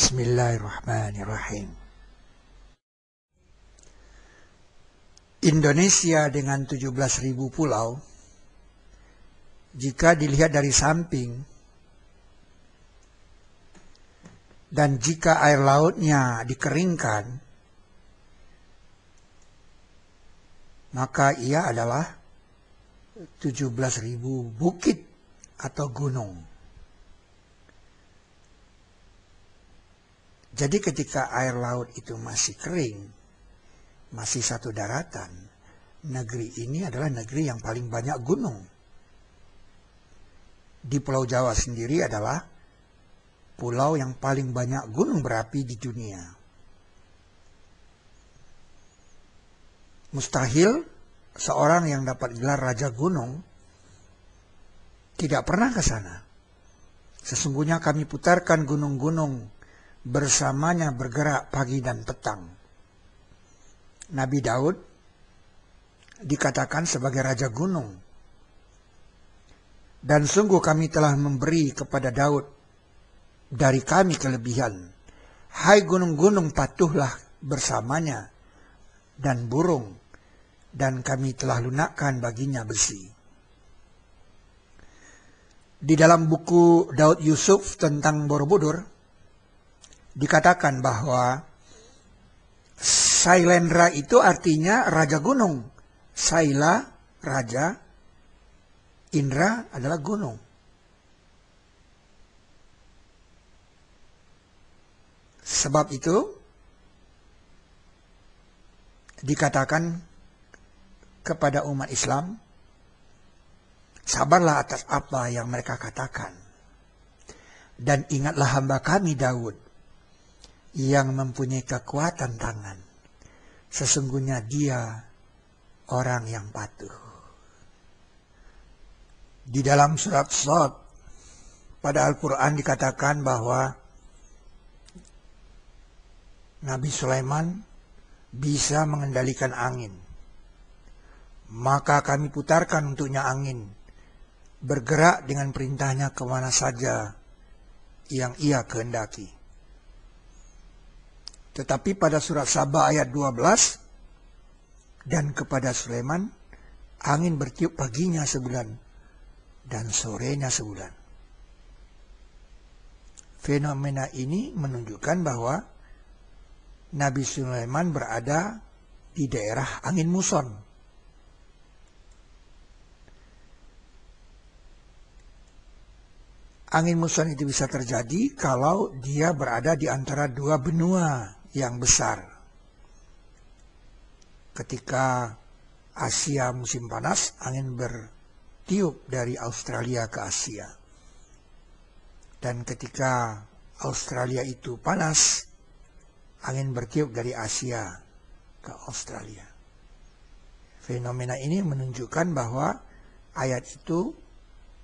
Bismillahirrahmanirrahim. Indonesia dengan 17.000 pulau, jika dilihat dari samping, dan jika air lautnya dikeringkan, maka ia adalah 17.000 bukit atau gunung. Jadi ketika air laut itu masih kering, masih satu daratan, negeri ini adalah negeri yang paling banyak gunung. Di Pulau Jawa sendiri adalah pulau yang paling banyak gunung berapi di dunia. Mustahil seorang yang dapat gelar Raja Gunung tidak pernah ke sana. Sesungguhnya kami putarkan gunung-gunung, bersamanya bergerak pagi dan petang. Nabi Daud dikatakan sebagai Raja Gunung. Dan sungguh kami telah memberi kepada Daud dari kami kelebihan. Hai gunung-gunung, patuhlah bersamanya, dan burung, dan kami telah lunakkan baginya besi. Di dalam buku Daud Yusuf tentang Borobudur, dikatakan bahwa Sailendra itu artinya Raja Gunung. Saila, Raja, Indra adalah gunung. Sebab itu dikatakan kepada umat Islam, sabarlah atas apa yang mereka katakan. Dan ingatlah hamba kami Daud, yang mempunyai kekuatan tangan. Sesungguhnya dia orang yang patuh. Di dalam surat Shad pada Al-Quran dikatakan bahwa Nabi Sulaiman bisa mengendalikan angin. Maka kami putarkan untuknya angin, bergerak dengan perintahnya kemana saja yang ia kehendaki. Tetapi pada surat Saba ayat 12, dan kepada Sulaiman angin bertiup paginya sebulan dan sorenya sebulan. Fenomena ini menunjukkan bahwa Nabi Sulaiman berada di daerah angin muson. Angin muson itu bisa terjadi kalau dia berada di antara dua benua yang besar. Ketika Asia musim panas, angin bertiup dari Australia ke Asia. Dan ketika Australia itu panas, angin bertiup dari Asia ke Australia. Fenomena ini menunjukkan bahwa ayat itu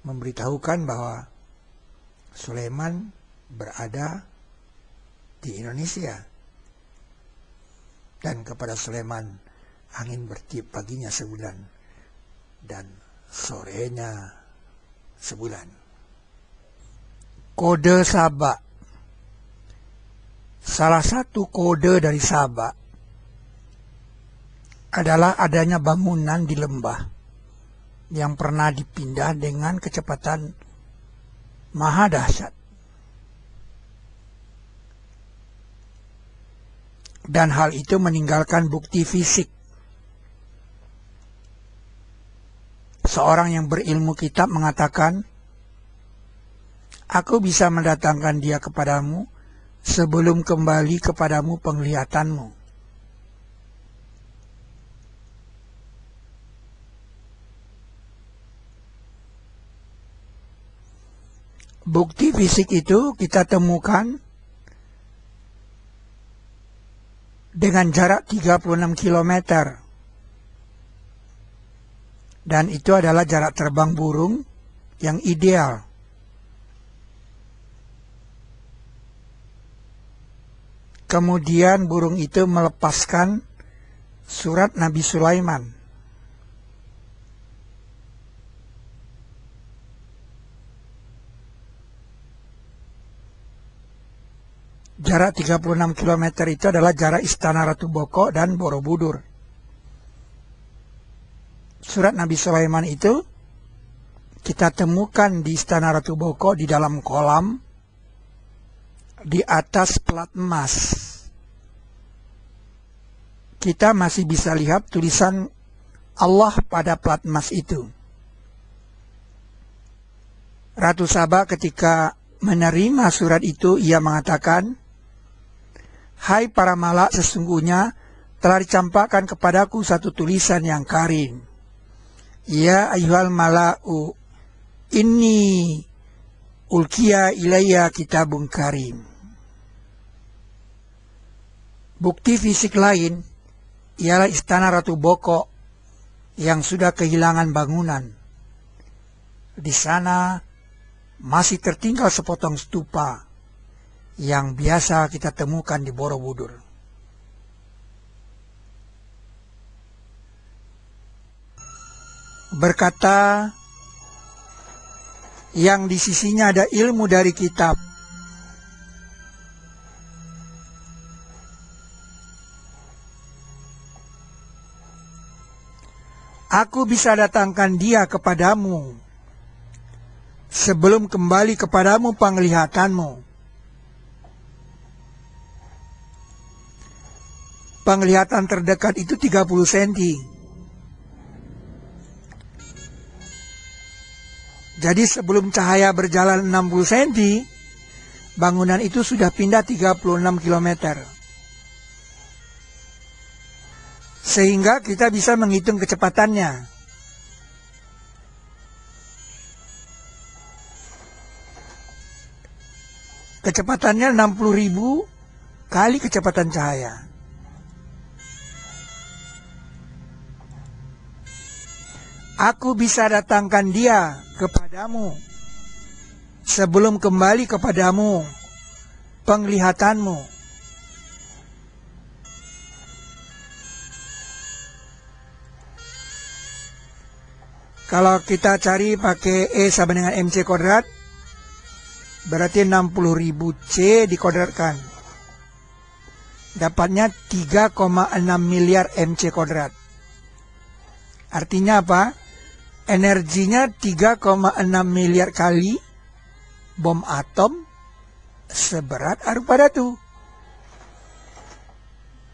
memberitahukan bahwa Sulaiman berada di Indonesia. Dan kepada Sulaiman angin bertiup paginya sebulan dan sorenya sebulan. Kode Sabak. Salah satu kode dari Sabak adalah adanya bangunan di lembah yang pernah dipindah dengan kecepatan maha dahsyat. Dan hal itu meninggalkan bukti fisik. Seorang yang berilmu kitab mengatakan, aku bisa mendatangkan dia kepadamu sebelum kembali kepadamu penglihatanmu. Bukti fisik itu kita temukan dengan jarak 36 km. Dan itu adalah jarak terbang burung yang ideal. Kemudian burung itu melepaskan surat Nabi Sulaiman. Jarak 36 km itu adalah jarak Istana Ratu Boko dan Borobudur. Surat Nabi Sulaiman itu kita temukan di Istana Ratu Boko di dalam kolam di atas plat emas. Kita masih bisa lihat tulisan Allah pada plat emas itu. Ratu Saba ketika menerima surat itu, ia mengatakan, "Hai para malak, sesungguhnya telah dicampakkan kepadaku satu tulisan yang karim. Ya ayyuhal mala'u, inni ulkiya ilayya kitabun karim." Bukti fisik lain ialah Istana Ratu Boko yang sudah kehilangan bangunan. Di sana masih tertinggal sepotong stupa yang biasa kita temukan di Borobudur. Berkata yang di sisinya ada ilmu dari kitab, aku bisa datangkan dia kepadamu sebelum kembali kepadamu penglihatanmu. Penglihatan terdekat itu 30 cm. Jadi sebelum cahaya berjalan 60 cm, bangunan itu sudah pindah 36 km. Sehingga kita bisa menghitung kecepatannya. Kecepatannya 60.000 kali kecepatan cahaya. Aku bisa datangkan dia kepadamu sebelum kembali kepadamu penglihatanmu. Kalau kita cari pakai E sama dengan MC kuadrat, berarti 60.000 C dikuadratkan. Dapatnya 3,6 miliar MC kuadrat. Artinya apa? Energinya 3,6 miliar kali bom atom seberat arupa datu.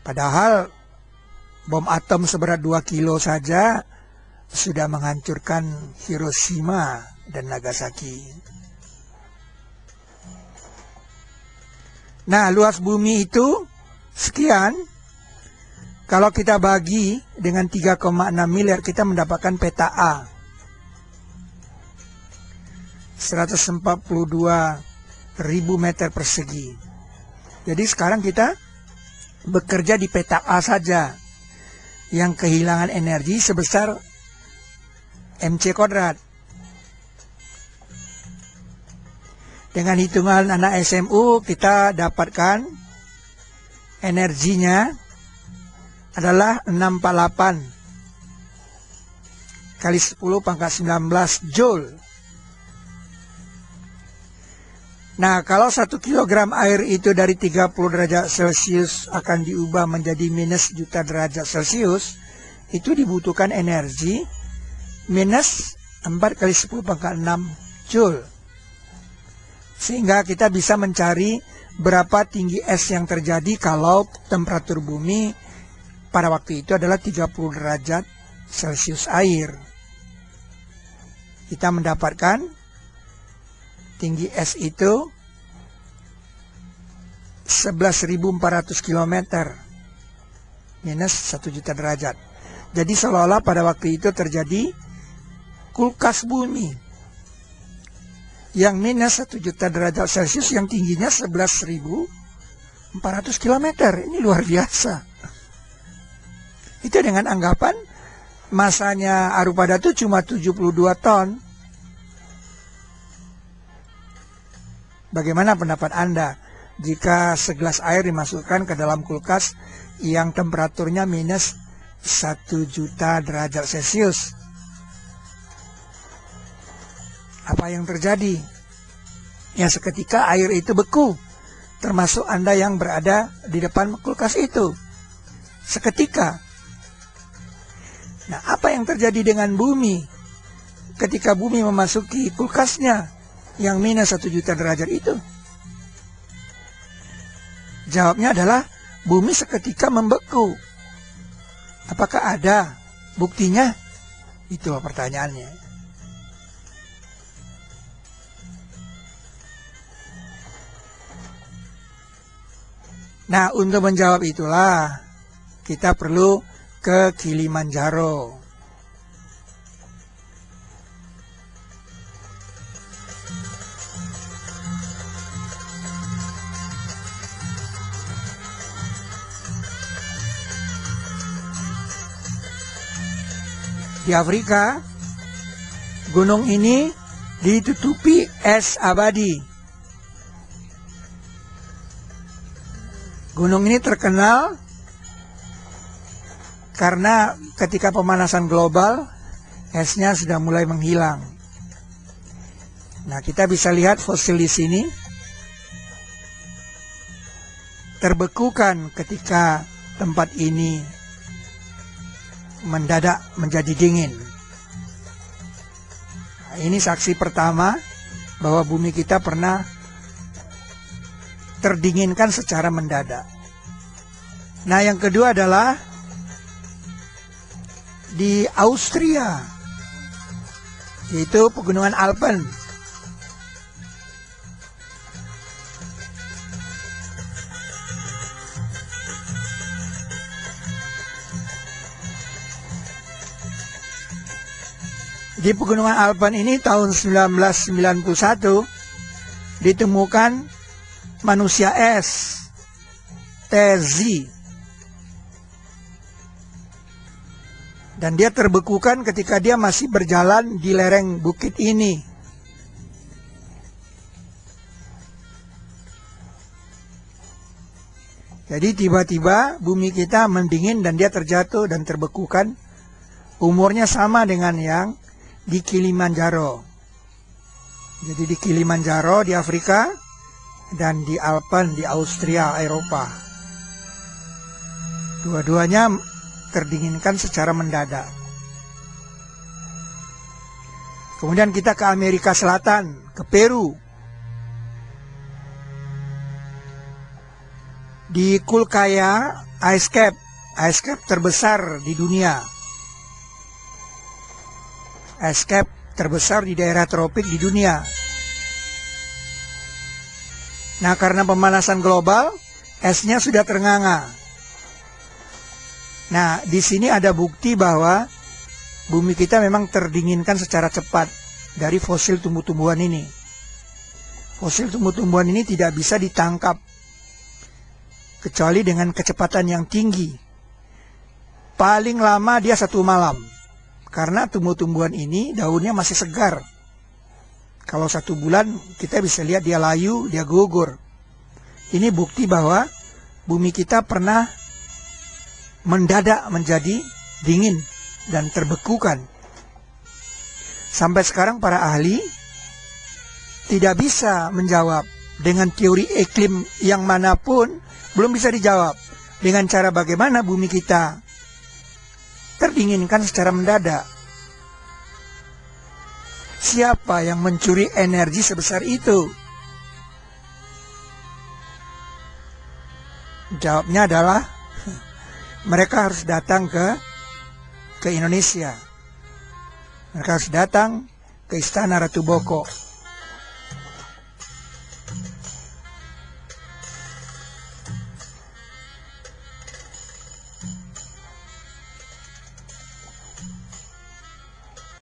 Padahal bom atom seberat 2 kilo saja sudah menghancurkan Hiroshima dan Nagasaki. Nah, luas bumi itu sekian. Kalau kita bagi dengan 3,6 miliar, kita mendapatkan peta A. 142.000 meter persegi. Jadi sekarang kita bekerja di peta A saja, yang kehilangan energi sebesar MC kuadrat. Dengan hitungan anak SMU kita dapatkan energinya adalah 648 kali 10 pangkat 19 Joule. Nah, kalau 1 kilogram air itu dari 30 derajat Celcius akan diubah menjadi minus juta derajat Celcius, itu dibutuhkan energi minus 4 kali 10 pangkat 6 Joule. Sehingga kita bisa mencari berapa tinggi es yang terjadi kalau temperatur bumi pada waktu itu adalah 30 derajat Celcius air. Kita mendapatkan tinggi es itu 11.400 km minus 1 juta derajat. Jadi seolah-olah pada waktu itu terjadi kulkas bumi yang minus 1 juta derajat Celcius yang tingginya 11.400 km. Ini luar biasa. Itu dengan anggapan masanya arupa datu cuma 72 ton. Bagaimana pendapat Anda jika segelas air dimasukkan ke dalam kulkas yang temperaturnya minus 1 juta derajat Celcius? Apa yang terjadi? Ya, seketika air itu beku termasuk Anda yang berada di depan kulkas itu. Seketika. Nah, apa yang terjadi dengan bumi ketika bumi memasuki kulkasnya yang minus 1 juta derajat itu? Jawabnya adalah bumi seketika membeku. Apakah ada buktinya? Itu pertanyaannya. Nah, untuk menjawab itulah kita perlu ke Kilimanjaro. Di Afrika, gunung ini ditutupi es abadi. Gunung ini terkenal karena ketika pemanasan global, esnya sudah mulai menghilang. Nah, kita bisa lihat fosil di sini terbekukan ketika tempat ini mendadak menjadi dingin. Nah, ini saksi pertama bahwa bumi kita pernah terdinginkan secara mendadak. Nah, yang kedua adalah di Austria, yaitu pegunungan Alpen. Di pegunungan Alpen ini tahun 1991 ditemukan manusia es, TZ. Dan dia terbekukan ketika dia masih berjalan di lereng bukit ini. Jadi tiba-tiba bumi kita mendingin dan dia terjatuh dan terbekukan. Umurnya sama dengan yang di Kilimanjaro. Jadi di Kilimanjaro di Afrika dan di Alpen di Austria, Eropa. Dua-duanya terdinginkan secara mendadak. Kemudian kita ke Amerika Selatan, ke Peru. Di Kulkaya Ice Cap terbesar di dunia. Ice cap terbesar di daerah tropik di dunia. Nah, karena pemanasan global, esnya sudah ternganga. Nah, di sini ada bukti bahwa bumi kita memang terdinginkan secara cepat dari fosil tumbuh-tumbuhan ini. Fosil tumbuh-tumbuhan ini tidak bisa ditangkap kecuali dengan kecepatan yang tinggi. Paling lama dia 1 malam. Karena tumbuh-tumbuhan ini daunnya masih segar. Kalau 1 bulan kita bisa lihat dia layu, dia gugur. Ini bukti bahwa bumi kita pernah mendadak menjadi dingin dan terbekukan. Sampai sekarang para ahli tidak bisa menjawab dengan teori iklim yang manapun, belum bisa dijawab dengan cara bagaimana bumi kita terdinginkan secara mendadak. Siapa yang mencuri energi sebesar itu? Jawabnya adalah mereka harus datang ke Indonesia. Mereka harus datang ke Istana Ratu Boko.